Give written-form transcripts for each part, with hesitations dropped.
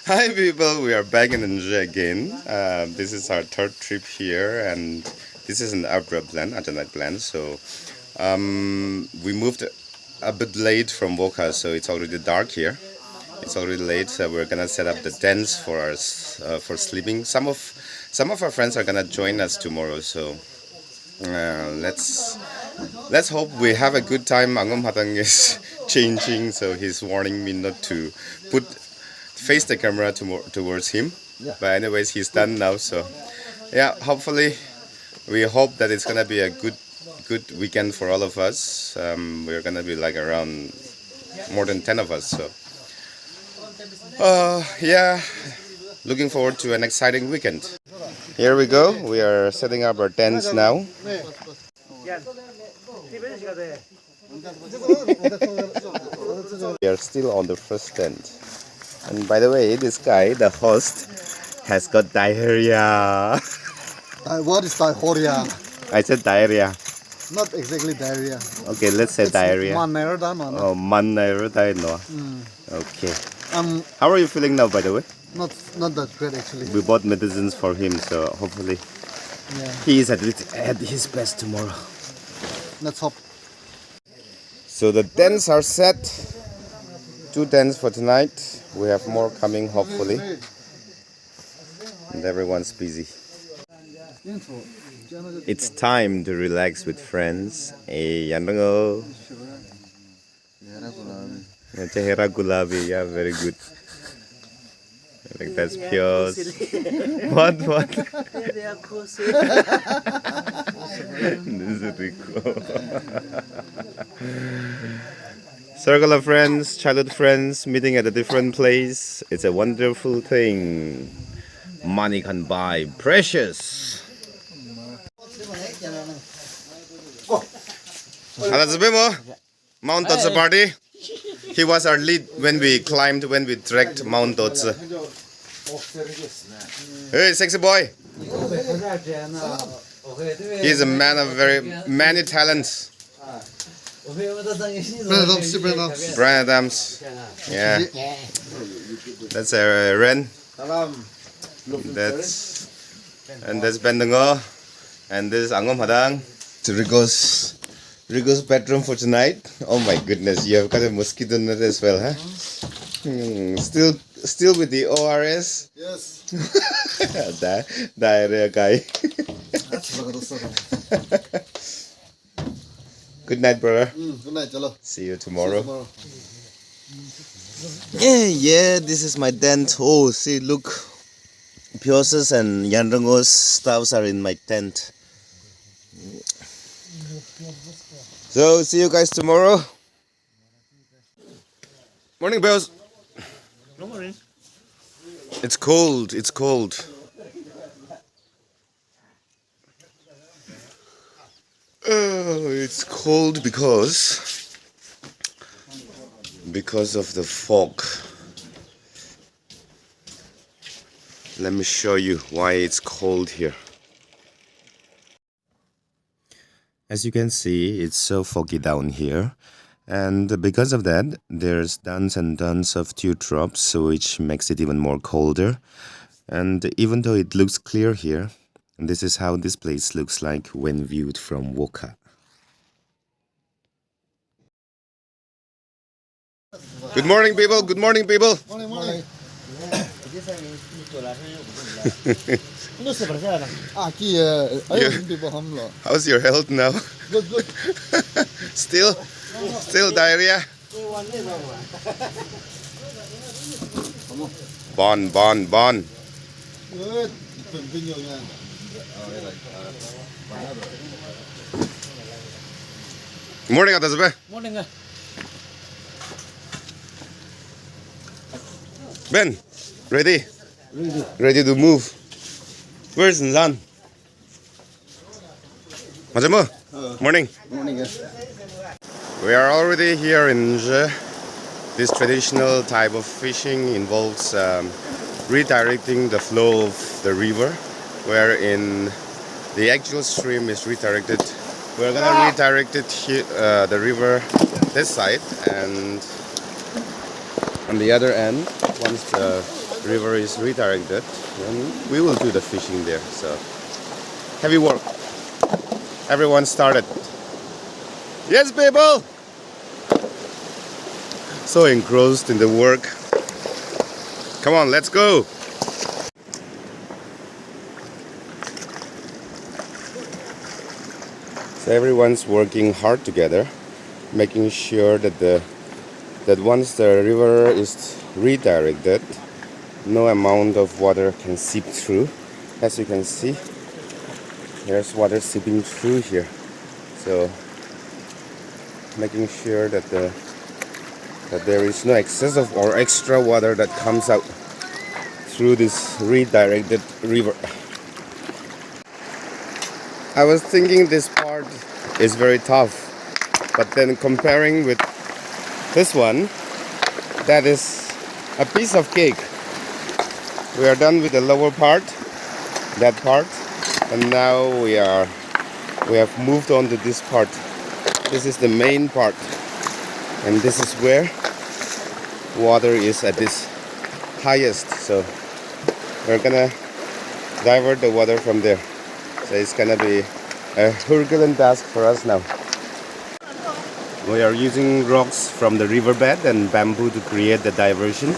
Hi people, we are back in Nzhü again. This is our third trip here, and this is an outdoor plan, alternate plan. So we moved a bit late from Woka, so it's already dark here. It's already late. So we're gonna set up the tents for us for sleeping. Some of our friends are gonna join us tomorrow. So let's hope we have a good time. Angom Hatang is changing, so he's warning me not to face the camera towards him. Yeah. But anyways, he's done now. So yeah, hopefully we hope that it's gonna be a good weekend for all of us. We're gonna be like around more than 10 of us. So yeah, looking forward to an exciting weekend. Here we go. We are setting up our tents now. We are still on the first tent. And by the way, this guy, the host, has got diarrhea. What is diarrhea? I said diarrhea. Not exactly diarrhea. Okay, let's say diarrhea. Oh, Okay. How are you feeling now, by the way? not that great actually. We bought medicines for him, so hopefully he is at his best tomorrow. Let's hope. So the tents are set. 2 tents for tonight. We have more coming, hopefully. And everyone's busy. It's time to relax with friends. Hey, Yanrango. Chehera Gulabi. Yeah, very good. I think that's pure. What? This is Rico. Circle of friends, childhood friends, meeting at a different place. It's a wonderful thing. Money can buy precious. Mount Totsü party. He was our lead when we trekked Mount Totsü. Hey, sexy boy. He's a man of very many talents. Brian Adams. Yeah. That's Ren. That's Bendengo. And this is Angom Hadang. To Rigo's bedroom for tonight. Oh my goodness, you have got a mosquito net as well, huh? Still with the ORS? Yes. Diarrhea guy. Good night, brother. Good night, Jalo. See you tomorrow. Yeah, this is my tent. Oh, see, look. Pios's and Yanrango's stuffs are in my tent. So, see you guys tomorrow. Morning, Pios. Good morning. It's cold. It's cold. Oh, it's cold because of the fog. Let me show you why it's cold here. As you can see, it's so foggy down here, and because of that, there's tons and tons of dewdrops, which makes it even more colder. And even though it looks clear here, this is how this place looks like when viewed from Woka. Good morning, people. Good morning, people. Morning. How's your health now? Good. Still diarrhea. Bon. Good. Good morning, Atasbe. Morning. Ben, ready to move. Where's Nzhü? Morning. Morning. We are already here in Nzhü. This traditional type of fishing involves redirecting the flow of the river, wherein the actual stream is redirected. We're gonna redirect it here, the river this side, and on the other end Once the river is redirected, then we will do the fishing there. So heavy work. Everyone started. Yes, people! So engrossed in the work. Come on, let's go! So everyone's working hard together, making sure that once the river is redirected, no amount of water can seep through. As you can see, there's water seeping through here. So making sure that there is no excessive or extra water that comes out through this redirected river. I was thinking this part is very tough, but then comparing with this one, that is a piece of cake. We are done with the lower part, that part, and now we have moved on to this part. This is the main part, and this is where water is at its highest. So we're gonna divert the water from there. So it's gonna be a Herculean task for us now. We are using rocks from the riverbed and bamboo to create the diversion.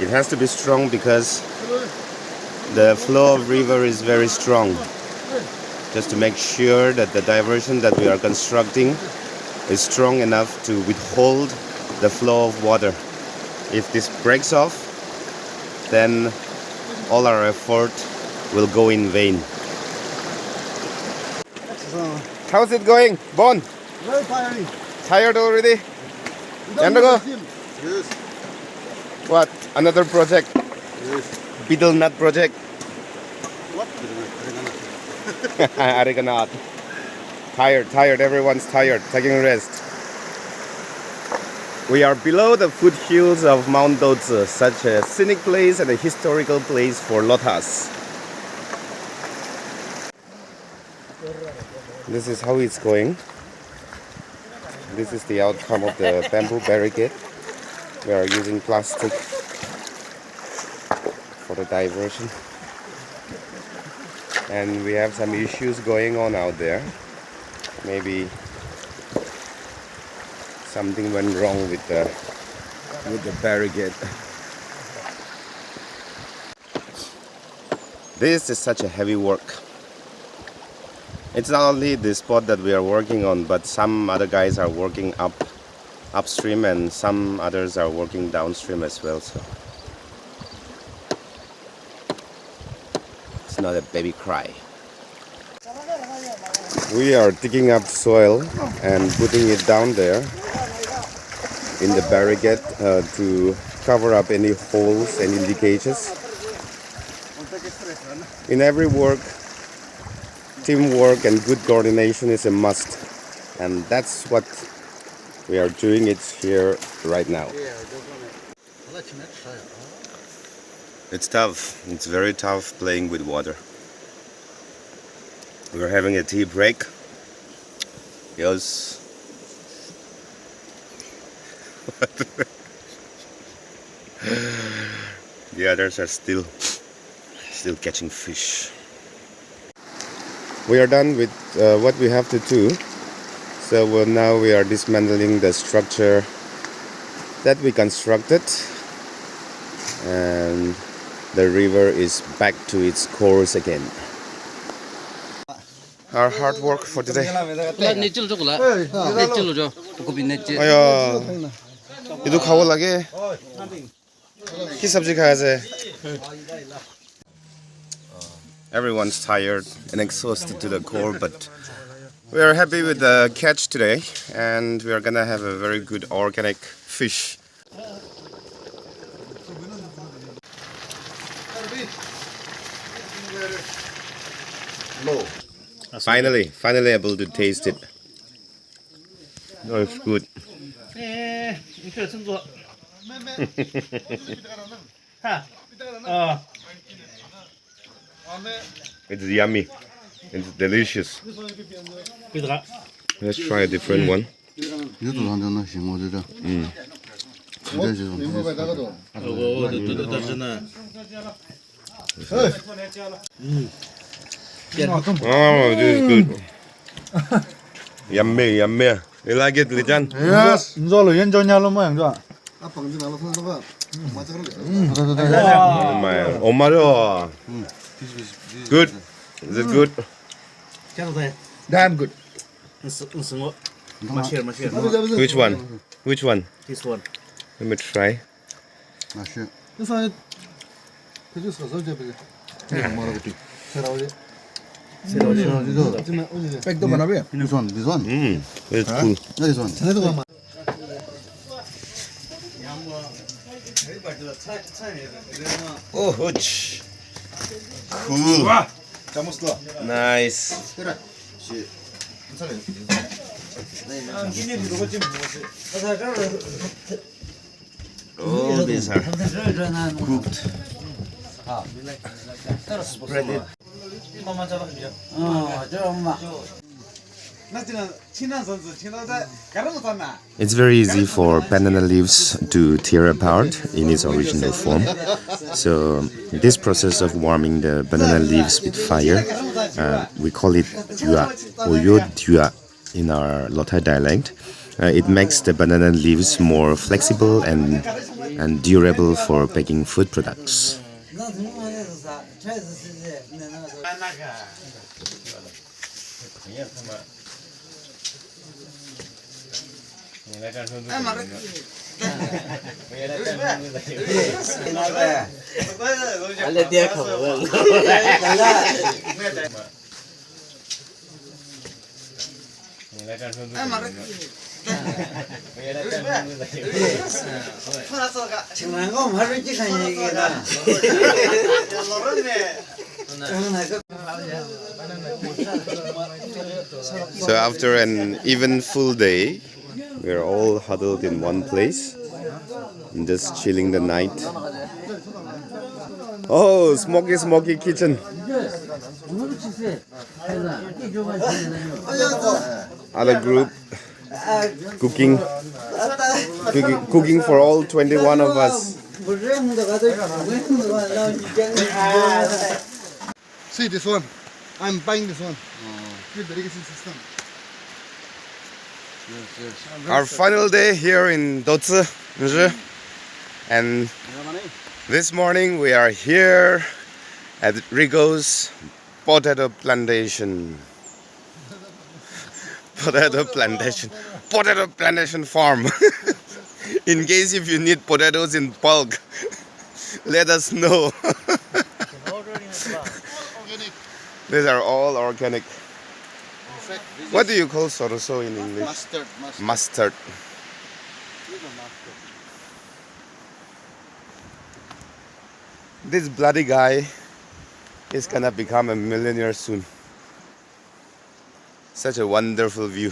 It has to be strong because the flow of river is very strong. Just to make sure that the diversion that we are constructing is strong enough to withhold the flow of water. If this breaks off, then all our effort will go in vain. How's it going, Bon? Very tiring. Tired already? Yes. What? Another project? Yes. Beetle nut project? What? Areganat. Tired, everyone's tired, taking a rest. We are below the foothills of Mount Totsü, such a scenic place and a historical place for Lotas. This is how it's going. This is the outcome of the bamboo barricade. We are using plastic for the diversion. And we have some issues going on out there. Maybe something went wrong with the barricade. This is such a heavy work. It's not only the spot that we are working on, but some other guys are working upstream and some others are working downstream as well. So it's not a baby cry. We are digging up soil and putting it down there in the barricade to cover up any holes, any leakages. In every work, teamwork and good coordination is a must, and that's what we are doing it here right now. It's tough. It's very tough playing with water. We're having a tea break. Yes. The others are still catching fish. We are done with what we have to do. So now we are dismantling the structure that we constructed, and the river is back to its course again. Our hard work for today. 아야, 이도 खाओ लगे. की सब्जी खाया जाए? Everyone's tired and exhausted to the core, but we are happy with the catch today, and we are gonna have a very good organic fish. Finally able to taste it. Oh, it's good. It's yummy. It's delicious. Let's try a different one. 明白那个都。都是呢。 Oh, this is good. Yummy, yummy. You like it, Lichan? Yes. Nzhü 연전냐로 뭐 양조. 아 방금 나로 손 봐. 맞아 그래. Oh my, Omaro. Good. Is it good? Damn good. Which one? Which one? This one. Let me try. 맛있어. 그래서 그저 서서 잡을. 뭐라고 돼? 새로운. 백도 बनाবে? This one, this one. It's cool. This one. 전에도 봐. Oh, hooch. Cool. 잘못했어. Nice. 그래. All these are cooked. Spread it. It's very easy for banana leaves to tear apart in its original form. So this process of warming the banana leaves with fire, we call it dua or dua in our Lothai dialect. It makes the banana leaves more flexible and durable for baking food products. So after an even full day, we are all huddled in one place and just chilling the night. Oh, smoky kitchen. Other group cooking for all 21 of us. See this one. I'm buying this one. Good irrigation system. Our final day here in Totsü, Nzhü. And this morning we are here at Rigo's potato plantation. Potato plantation farm. In case if you need potatoes in bulk, let us know. These are all organic. What do you call soroso in English? Mustard. This bloody guy is gonna become a millionaire soon. Such a wonderful view.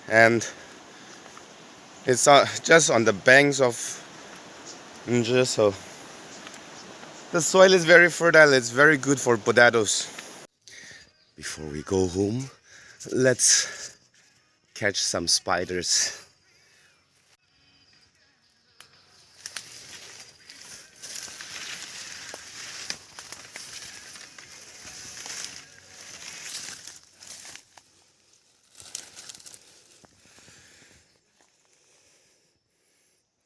And it's just on the banks of Nzhü, so the soil is very fertile. It's very good for potatoes. Before we go home, let's catch some spiders.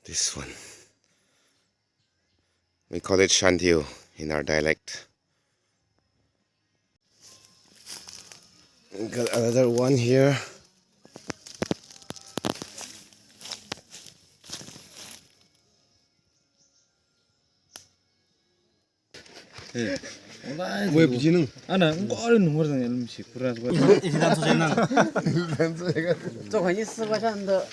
This one. We call it Shantiu in our dialect. Got another one here. 왜 부지는? 아나 꼬리는 모르는 일음식 그래서 이단 소재나. 저거 있어봐서도.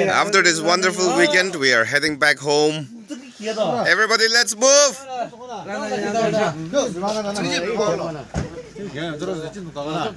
After this wonderful weekend, we are heading back home. Everybody, let's move! 야, 들어서 찐도 나가.